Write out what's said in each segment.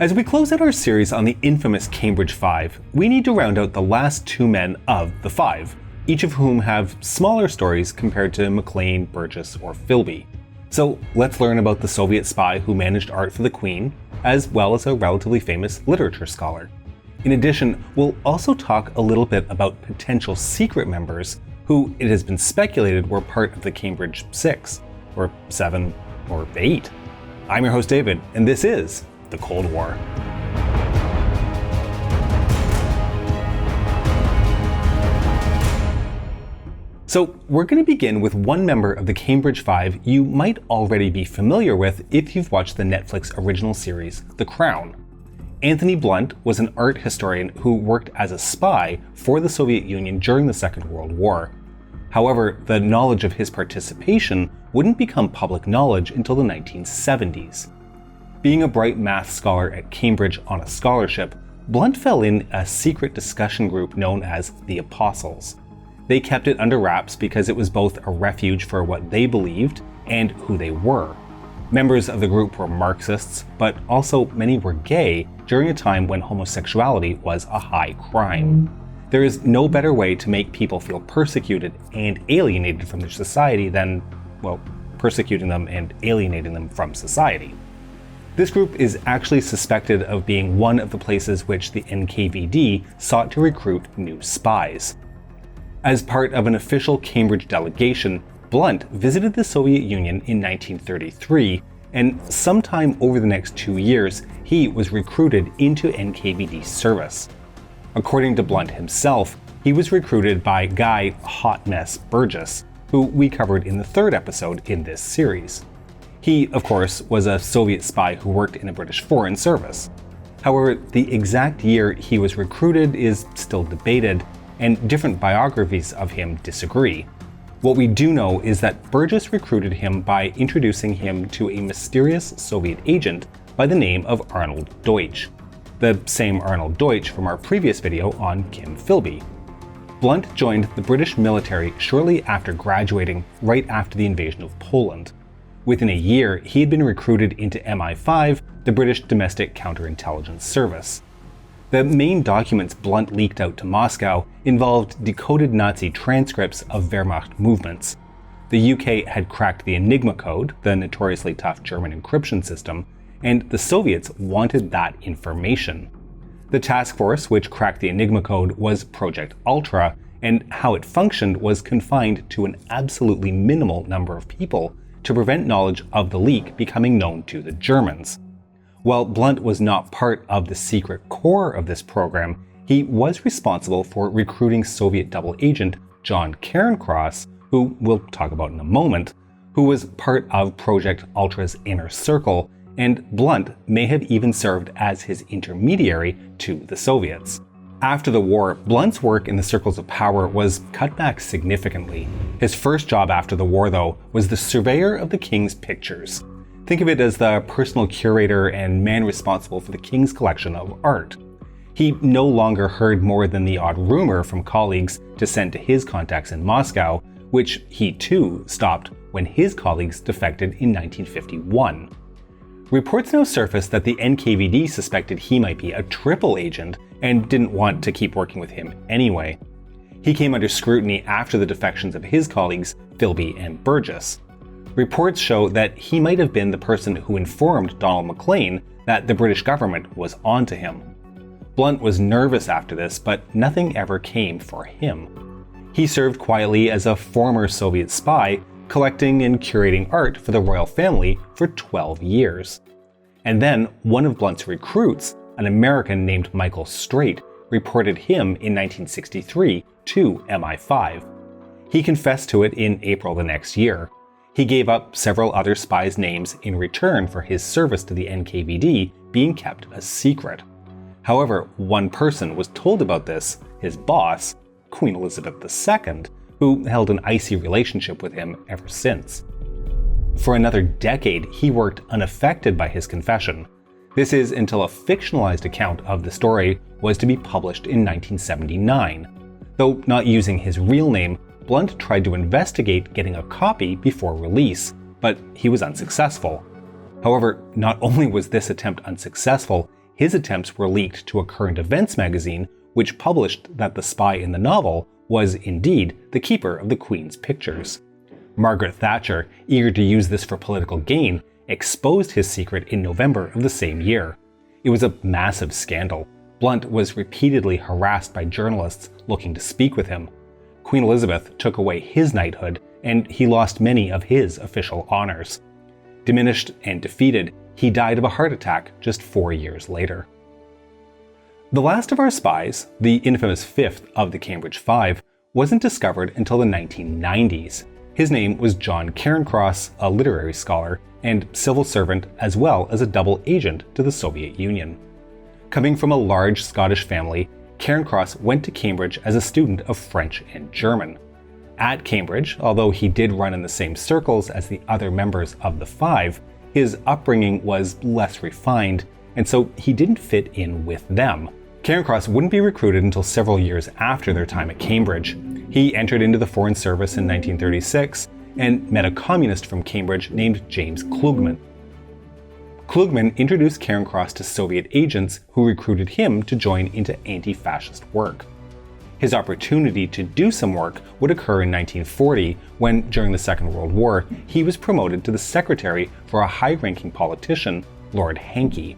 As we close out our series on the infamous Cambridge Five, we need to round out the last two men of the five, each of whom have smaller stories compared to Maclean, Burgess, or Philby. So let's learn about the Soviet spy who managed art for the Queen, as well as a relatively famous literature scholar. In addition, we'll also talk a little bit about potential secret members who it has been speculated were part of the Cambridge 6, or 7, or 8. I'm your host David, and this is The Cold War. So we're going to begin with one member of the Cambridge Five you might already be familiar with if you've watched the Netflix original series, The Crown. Anthony Blunt was an art historian who worked as a spy for the Soviet Union during the Second World War. However, the knowledge of his participation wouldn't become public knowledge until the 1970s. Being a bright math scholar at Cambridge on a scholarship, Blunt fell in a secret discussion group known as the Apostles. They kept it under wraps because it was both a refuge for what they believed and who they were. Members of the group were Marxists, but also many were gay during a time when homosexuality was a high crime. There is no better way to make people feel persecuted and alienated from their society than, well, persecuting them and alienating them from society. This group is actually suspected of being one of the places which the NKVD sought to recruit new spies. As part of an official Cambridge delegation, Blunt visited the Soviet Union in 1933, and sometime over the next 2 years, he was recruited into NKVD service. According to Blunt himself, he was recruited by Guy Hot Mess Burgess, who we covered in the third episode in this series. He, of course, was a Soviet spy who worked in the British Foreign Service. However, the exact year he was recruited is still debated, and different biographies of him disagree. What we do know is that Burgess recruited him by introducing him to a mysterious Soviet agent by the name of Arnold Deutsch, the same Arnold Deutsch from our previous video on Kim Philby. Blunt joined the British military shortly after graduating, right after the invasion of Poland. Within a year, he had been recruited into MI5, the British Domestic Counterintelligence Service. The main documents Blunt leaked out to Moscow involved decoded Nazi transcripts of Wehrmacht movements. The UK had cracked the Enigma code, the notoriously tough German encryption system, and the Soviets wanted that information. The task force which cracked the Enigma code was Project Ultra, and how it functioned was confined to an absolutely minimal number of people to prevent knowledge of the leak becoming known to the Germans. While Blunt was not part of the secret core of this program, he was responsible for recruiting Soviet double agent John Cairncross, who we'll talk about in a moment, who was part of Project Ultra's inner circle, and Blunt may have even served as his intermediary to the Soviets. After the war, Blunt's work in the circles of power was cut back significantly. His first job after the war, though, was the surveyor of the King's pictures. Think of it as the personal curator and man responsible for the King's collection of art. He no longer heard more than the odd rumor from colleagues to send to his contacts in Moscow, which he too stopped when his colleagues defected in 1951. Reports now surfaced that the NKVD suspected he might be a triple agent and didn't want to keep working with him anyway. He came under scrutiny after the defections of his colleagues, Philby and Burgess. Reports show that he might have been the person who informed Donald Maclean that the British government was onto him. Blunt was nervous after this, but nothing ever came for him. He served quietly as a former Soviet spy, collecting and curating art for the royal family for 12 years. And then one of Blunt's recruits, an American named Michael Straight, reported him in 1963 to MI5. He confessed to it in April the next year. He gave up several other spies' names in return for his service to the NKVD being kept a secret. However, one person was told about this, his boss, Queen Elizabeth II, who held an icy relationship with him ever since. For another decade, he worked unaffected by his confession. This is until a fictionalized account of the story was to be published in 1979. Though not using his real name, Blunt tried to investigate getting a copy before release, but he was unsuccessful. However, not only was this attempt unsuccessful, his attempts were leaked to a current events magazine, which published that the spy in the novel was indeed the keeper of the Queen's pictures. Margaret Thatcher, eager to use this for political gain, exposed his secret in November of the same year. It was a massive scandal. Blunt was repeatedly harassed by journalists looking to speak with him. Queen Elizabeth took away his knighthood, and he lost many of his official honors. Diminished and defeated, he died of a heart attack just 4 years later. The last of our spies, the infamous fifth of the Cambridge Five, wasn't discovered until the 1990s. His name was John Cairncross, a literary scholar and civil servant as well as a double agent to the Soviet Union. Coming from a large Scottish family, Cairncross went to Cambridge as a student of French and German. At Cambridge, although he did run in the same circles as the other members of the Five, his upbringing was less refined, and so he didn't fit in with them. Cairncross wouldn't be recruited until several years after their time at Cambridge. He entered into the Foreign Service in 1936 and met a communist from Cambridge named James Klugman. Klugman introduced Cairncross to Soviet agents who recruited him to join into anti-fascist work. His opportunity to do some work would occur in 1940 when, during the Second World War, he was promoted to the secretary for a high-ranking politician, Lord Hankey.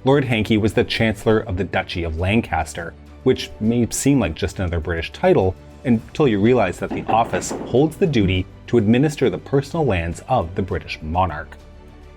Lord Hankey was the Chancellor of the Duchy of Lancaster, which may seem like just another British title until you realize that the office holds the duty to administer the personal lands of the British monarch.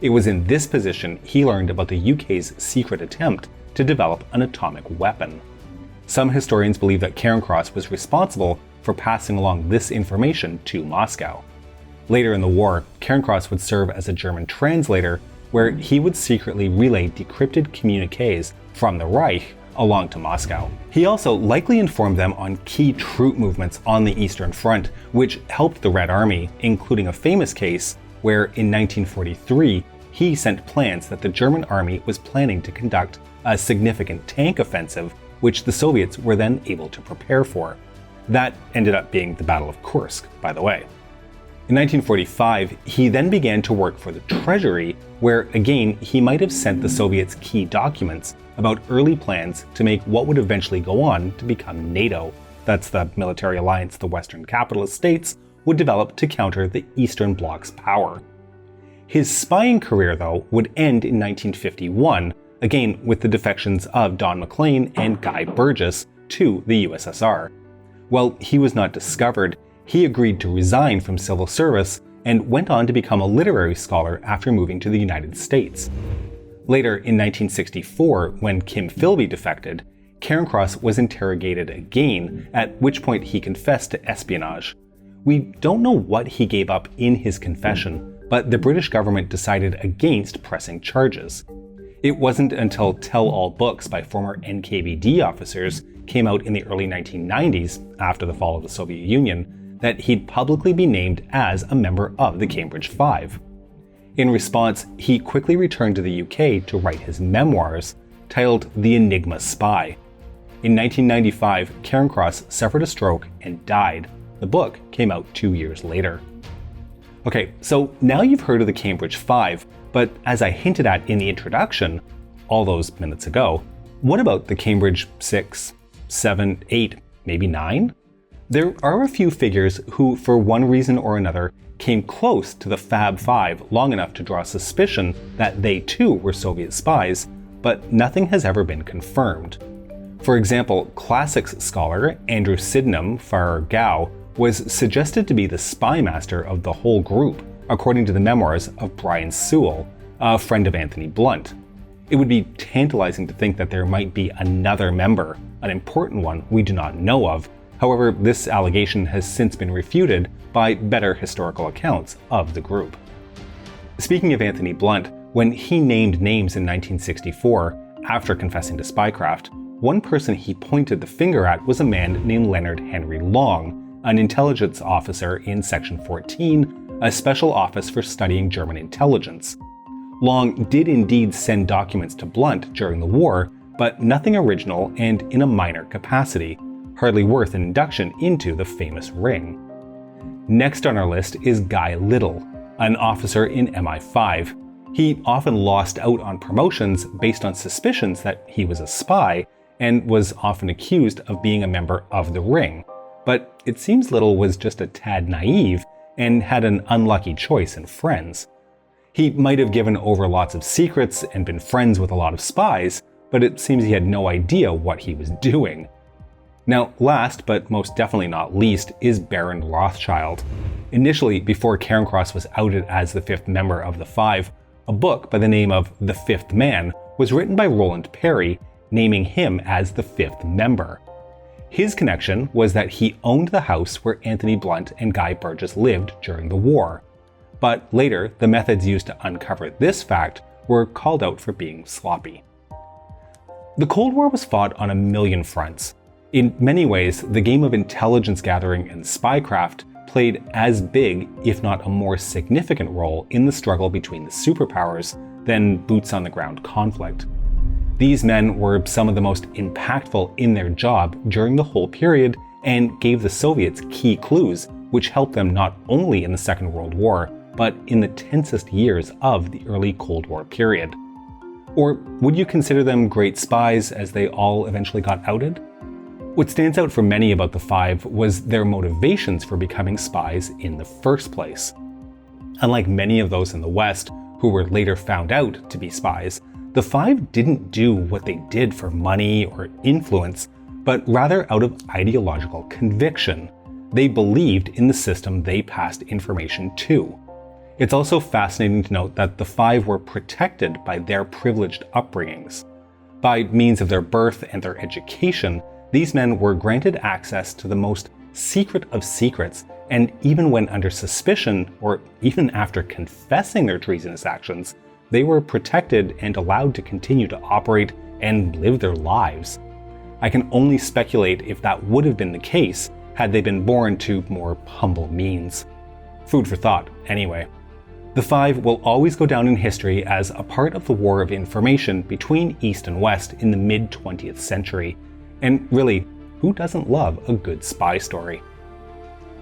It was in this position he learned about the UK's secret attempt to develop an atomic weapon. Some historians believe that Cairncross was responsible for passing along this information to Moscow. Later in the war, Cairncross would serve as a German translator, where he would secretly relay decrypted communiques from the Reich along to Moscow. He also likely informed them on key troop movements on the Eastern Front, which helped the Red Army, including a famous case where in 1943 he sent plans that the German army was planning to conduct a significant tank offensive, which the Soviets were then able to prepare for. That ended up being the Battle of Kursk, by the way. In 1945, he then began to work for the Treasury, where again he might have sent the Soviets key documents about early plans to make what would eventually go on to become NATO. That's the military alliance the Western capitalist states would develop to counter the Eastern Bloc's power. His spying career, though, would end in 1951, again with the defections of Don McLean and Guy Burgess to the USSR. While he was not discovered, he agreed to resign from civil service and went on to become a literary scholar after moving to the United States. Later, in 1964, when Kim Philby defected, Cairncross was interrogated again, at which point he confessed to espionage. We don't know what he gave up in his confession, but the British government decided against pressing charges. It wasn't until tell-all books by former NKVD officers came out in the early 1990s, after the fall of the Soviet Union, that he'd publicly be named as a member of the Cambridge Five. In response, he quickly returned to the UK to write his memoirs, titled The Enigma Spy. In 1995, Cairncross suffered a stroke and died. The book came out 2 years later. Okay, so now you've heard of the Cambridge Five, but as I hinted at in the introduction, all those minutes ago, what about the Cambridge 6, 7, 8, maybe 9? There are a few figures who, for one reason or another, came close to the Fab Five long enough to draw suspicion that they too were Soviet spies, but nothing has ever been confirmed. For example, classics scholar Andrew Sydenham Farrar-Gow was suggested to be the spy master of the whole group, according to the memoirs of Brian Sewell, a friend of Anthony Blunt. It would be tantalizing to think that there might be another member, an important one we do not know of. However, this allegation has since been refuted by better historical accounts of the group. Speaking of Anthony Blunt, when he named names in 1964, after confessing to spycraft, one person he pointed the finger at was a man named Leonard Henry Long, an intelligence officer in Section 14, a special office for studying German intelligence. Long did indeed send documents to Blunt during the war, but nothing original and in a minor capacity, hardly worth an induction into the famous ring. Next on our list is Guy Little, an officer in MI5. He often lost out on promotions based on suspicions that he was a spy, and was often accused of being a member of the Ring. But it seems Little was just a tad naive and had an unlucky choice in friends. He might have given over lots of secrets and been friends with a lot of spies, but it seems he had no idea what he was doing. Now, last but most definitely not least is Baron Rothschild. Initially, before Cairncross was outed as the fifth member of the Five, a book by the name of The Fifth Man was written by Roland Perry, naming him as the fifth member. His connection was that he owned the house where Anthony Blunt and Guy Burgess lived during the war. But later, the methods used to uncover this fact were called out for being sloppy. The Cold War was fought on a million fronts. In many ways, the game of intelligence gathering and spycraft played as big, if not a more significant role in the struggle between the superpowers than boots-on-the-ground conflict. These men were some of the most impactful in their job during the whole period and gave the Soviets key clues, which helped them not only in the Second World War, but in the tensest years of the early Cold War period. Or would you consider them great spies as they all eventually got outed? What stands out for many about the Five was their motivations for becoming spies in the first place. Unlike many of those in the West, who were later found out to be spies, the Five didn't do what they did for money or influence, but rather out of ideological conviction. They believed in the system they passed information to. It's also fascinating to note that the Five were protected by their privileged upbringings. By means of their birth and their education, these men were granted access to the most secret of secrets, and even when under suspicion, or even after confessing their treasonous actions, they were protected and allowed to continue to operate and live their lives. I can only speculate if that would have been the case had they been born to more humble means. Food for thought, anyway. The Five will always go down in history as a part of the war of information between East and West in the mid-20th century. And really, who doesn't love a good spy story?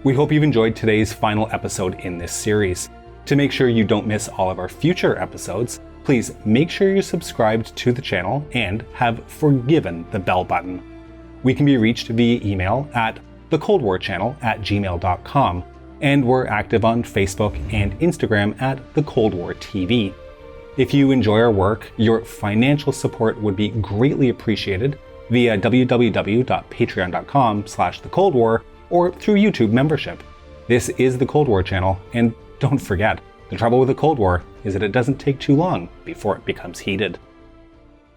We hope you've enjoyed today's final episode in this series. To make sure you don't miss all of our future episodes, please make sure you're subscribed to the channel and have forgiven the bell button. We can be reached via email at thecoldwarchannel@gmail.com, and we're active on Facebook and Instagram at The Cold War TV. If you enjoy our work, your financial support would be greatly appreciated via www.patreon.com/thecoldwar or through YouTube membership. This is The Cold War Channel, and don't forget, the trouble with the Cold War is that it doesn't take too long before it becomes heated.